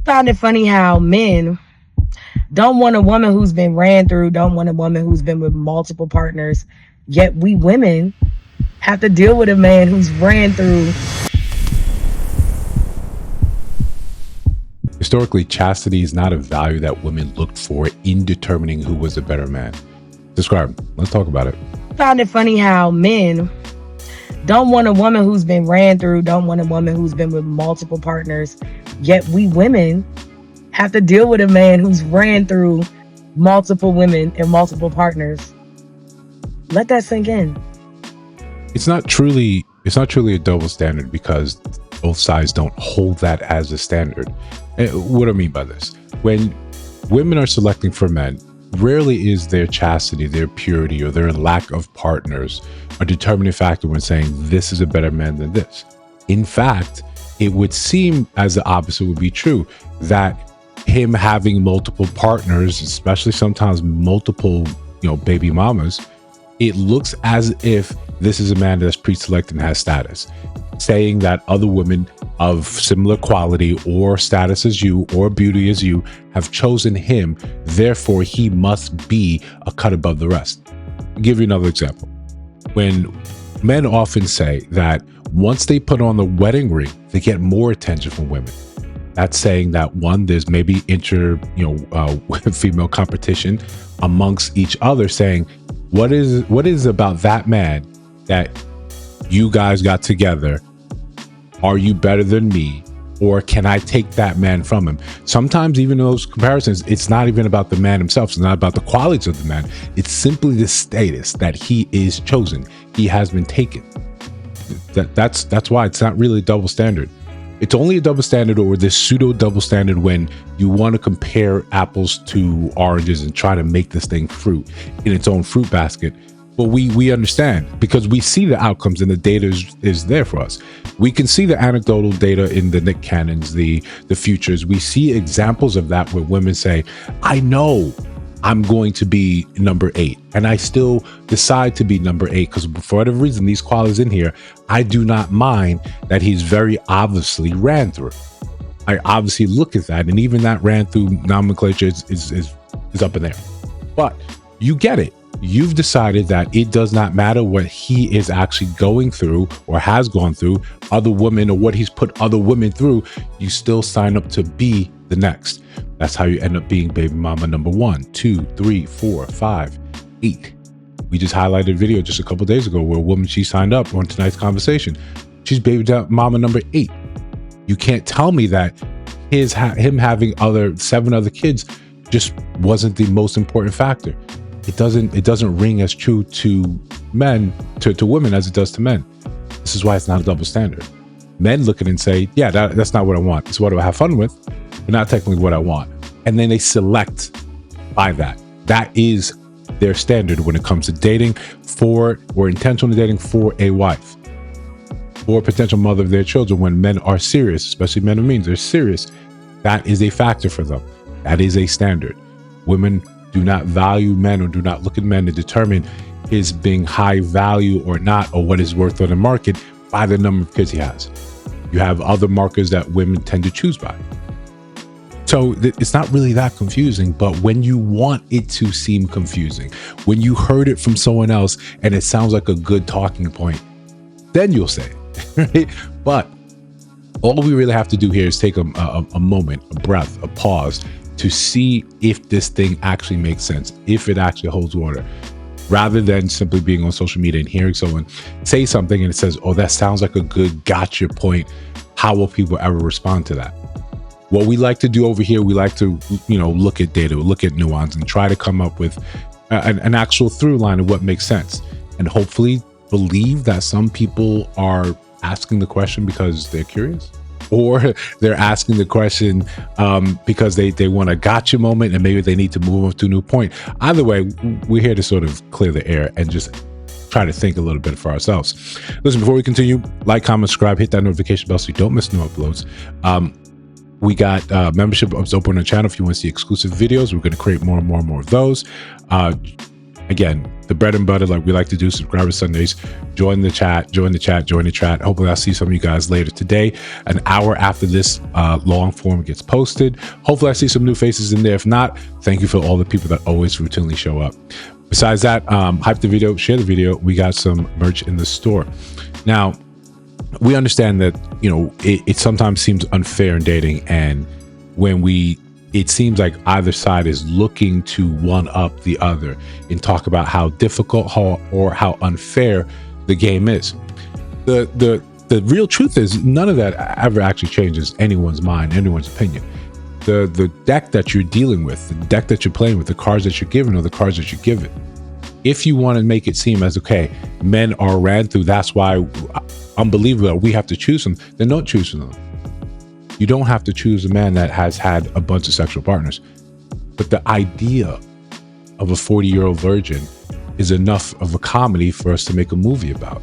Find it funny how men don't want a woman who's been ran through, don't want a woman who's been with multiple partners, yet we women have to deal with a man who's ran through. Historically, chastity is not a value that women looked for in determining who was a better man. Describe. Let's talk about it. Find it funny how men don't want a woman who's been ran through, don't want a woman who's been with multiple partners, yet we women have to deal with a man who's ran through multiple women and multiple partners. Let that sink in. It's not truly a double standard because both sides don't hold that as a standard. What do I mean by this? When women are selecting for men, rarely is their chastity, their purity, or their lack of partners a determining factor when saying this is a better man than this. In fact, it would seem as the opposite would be true, that him having multiple partners, especially sometimes multiple, baby mamas, it looks as if this is a man that's pre-selected and has status, saying that other women of similar quality or status as you or beauty as you have chosen him, therefore he must be a cut above the rest. I'll give you another example. When men often say that once they put on the wedding ring, they get more attention from women. That's saying that one, there's maybe female competition amongst each other, saying, what is about that man that you guys got together? Are you better than me? Or can I take that man from him? Sometimes even those comparisons, it's not even about the man himself. It's not about the qualities of the man. It's simply the status that he is chosen. He has been taken. That's why it's not really a double standard. It's only a double standard or this pseudo double standard when you want to compare apples to oranges and try to make this thing fruit in its own fruit basket. But we understand because we see the outcomes and the data is there for us. We can see the anecdotal data in the Nick Cannons, the futures. We see examples of that where women say, I know I'm going to be number 8 and I still decide to be number 8 because for whatever reason, these qualities in here, I do not mind that he's very obviously ran through. I obviously look at that, and even that ran through nomenclature is up in there. But you get it. You've decided that it does not matter what he is actually going through or has gone through, other women, or what he's put other women through. You still sign up to be the next. That's how you end up being baby mama number 1, 2, 3, 4, 5, 8. We just highlighted a video just a couple days ago where a woman, she signed up on tonight's conversation. She's baby mama number 8. You can't tell me that him having 7 other kids just wasn't the most important factor. It doesn't ring as true to men, to women as it does to men. This is why it's not a double standard. Men look at it and say, yeah, that's not what I want. It's what I have fun with, but not technically what I want. And then they select by that. That is their standard when it comes to dating for, or intentional dating for a wife or potential mother of their children. When men are serious, especially men of means, they're serious. That is a factor for them. That is a standard. Women do not value men or do not look at men to determine his being high value or not, or what is worth on the market by the number of kids he has. You have other markers that women tend to choose by. So it's not really that confusing, but when you want it to seem confusing, when you heard it from someone else and it sounds like a good talking point, then you'll say it, right? But all we really have to do here is take a moment, a breath, a pause to see if this thing actually makes sense, if it actually holds water, rather than simply being on social media and hearing someone say something and it says, oh, that sounds like a good gotcha point. How will people ever respond to that? What we like to do over here, we like to, look at data, look at nuance, and try to come up with an actual through line of what makes sense. And hopefully believe that some people are asking the question because they're curious, or they're asking the question because they want a gotcha moment and maybe they need to move on to a new point. Either way, we're here to sort of clear the air and just try to think a little bit for ourselves. Listen, before we continue, like, comment, subscribe, hit that notification bell so you don't miss new uploads. We got membership open on the channel if you want to see exclusive videos. We're going to create more and more of those. Again, the bread and butter, like we like to do, subscriber Sundays. Join the chat. Hopefully I'll see some of you guys later today, an hour after this long form gets posted. Hopefully I see some new faces in there. If not, thank you for all the people that always routinely show up. Besides that, hype the video, share the video. We got some merch in the store. Now, we understand that, you know, it sometimes seems unfair in dating, and when it seems like either side is looking to one up the other and talk about how difficult or how unfair the game is. The real truth is none of that ever actually changes anyone's mind, anyone's opinion. The deck that you're dealing with, the deck that you're playing with, the cards that you're given, or the cards that you're given. If you want to make it seem as, okay, men are ran through, that's why unbelievable, we have to choose them, then don't choose them. You don't have to choose a man that has had a bunch of sexual partners. But the idea of a 40-year-old virgin is enough of a comedy for us to make a movie about.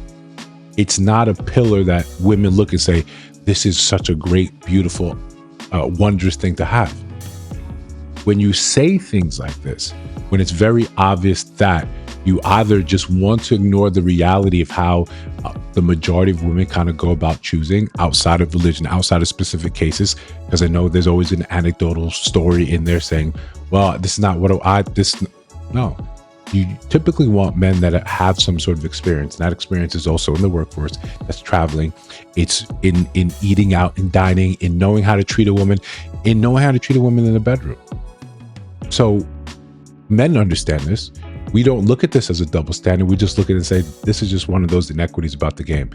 It's not a pillar that women look and say, this is such a great, beautiful, wondrous thing to have. When you say things like this, when it's very obvious that you either just want to ignore the reality of how the majority of women kind of go about choosing outside of religion, outside of specific cases, because I know there's always an anecdotal story in there saying, well, this is not what no. You typically want men that have some sort of experience. And that experience is also in the workforce, that's traveling. It's in eating out, in dining, in knowing how to treat a woman, in knowing how to treat a woman in the bedroom. So men understand this. We don't look at this as a double standard. We just look at it and say, this is just one of those inequities about the game.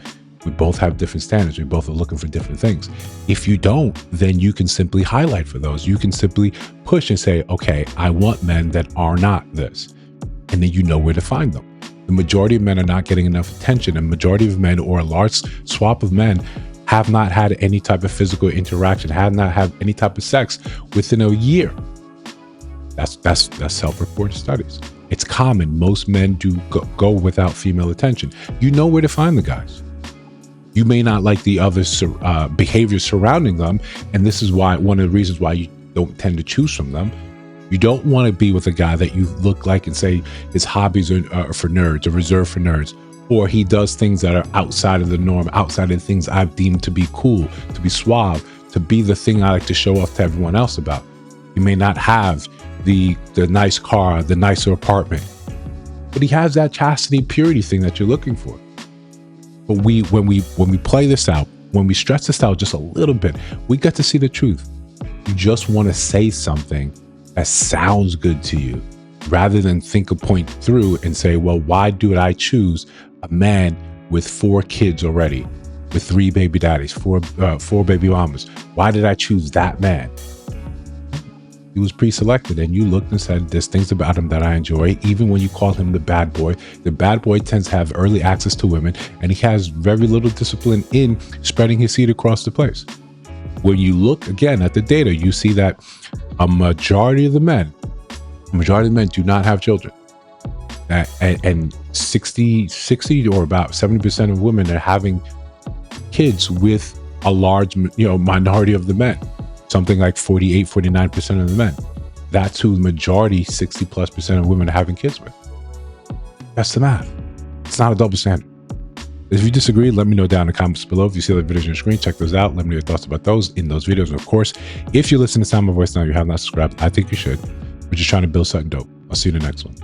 We both have different standards. We both are looking for different things. If you don't, then you can simply highlight for those. You can simply push and say, okay, I want men that are not this. And then you know where to find them. The majority of men are not getting enough attention. And majority of men, or a large swath of men, have not had any type of physical interaction, have not had any type of sex within a year. That's self-reported studies. It's common. Most men do go without female attention. You know where to find the guys. You may not like the other behavior surrounding them, and this is why one of the reasons why you don't tend to choose from them. You don't want to be with a guy that you look like and say his hobbies are for nerds, or reserved for nerds, or he does things that are outside of the norm, outside of the things I've deemed to be cool, to be suave, to be the thing I like to show off to everyone else about. You may not have the nice car, the nicer apartment, but he has that chastity, purity thing that you're looking for. But when we play this out, when we stretch this out just a little bit, we get to see the truth. You just want to say something that sounds good to you, rather than think a point through and say, well, why do I choose a man with 4 kids already, with 3 baby daddies, 4 baby mamas? Why did I choose that man? He was pre-selected, and you looked and said, there's things about him that I enjoy. Even when you call him the bad boy tends to have early access to women, and he has very little discipline in spreading his seed across the place. When you look again at the data, you see that a majority of the men do not have children. And 60 or about 70% of women are having kids with a large, minority of the men. Something like 48, 49% of the men. That's who the majority, 60+% of women are having kids with. That's the math. It's not a double standard. If you disagree, let me know down in the comments below. If you see the videos on your screen, check those out. Let me know your thoughts about those in those videos. And of course, if you listen to sound my voice now, you have not subscribed, I think you should. We're just trying to build something dope. I'll see you in the next one.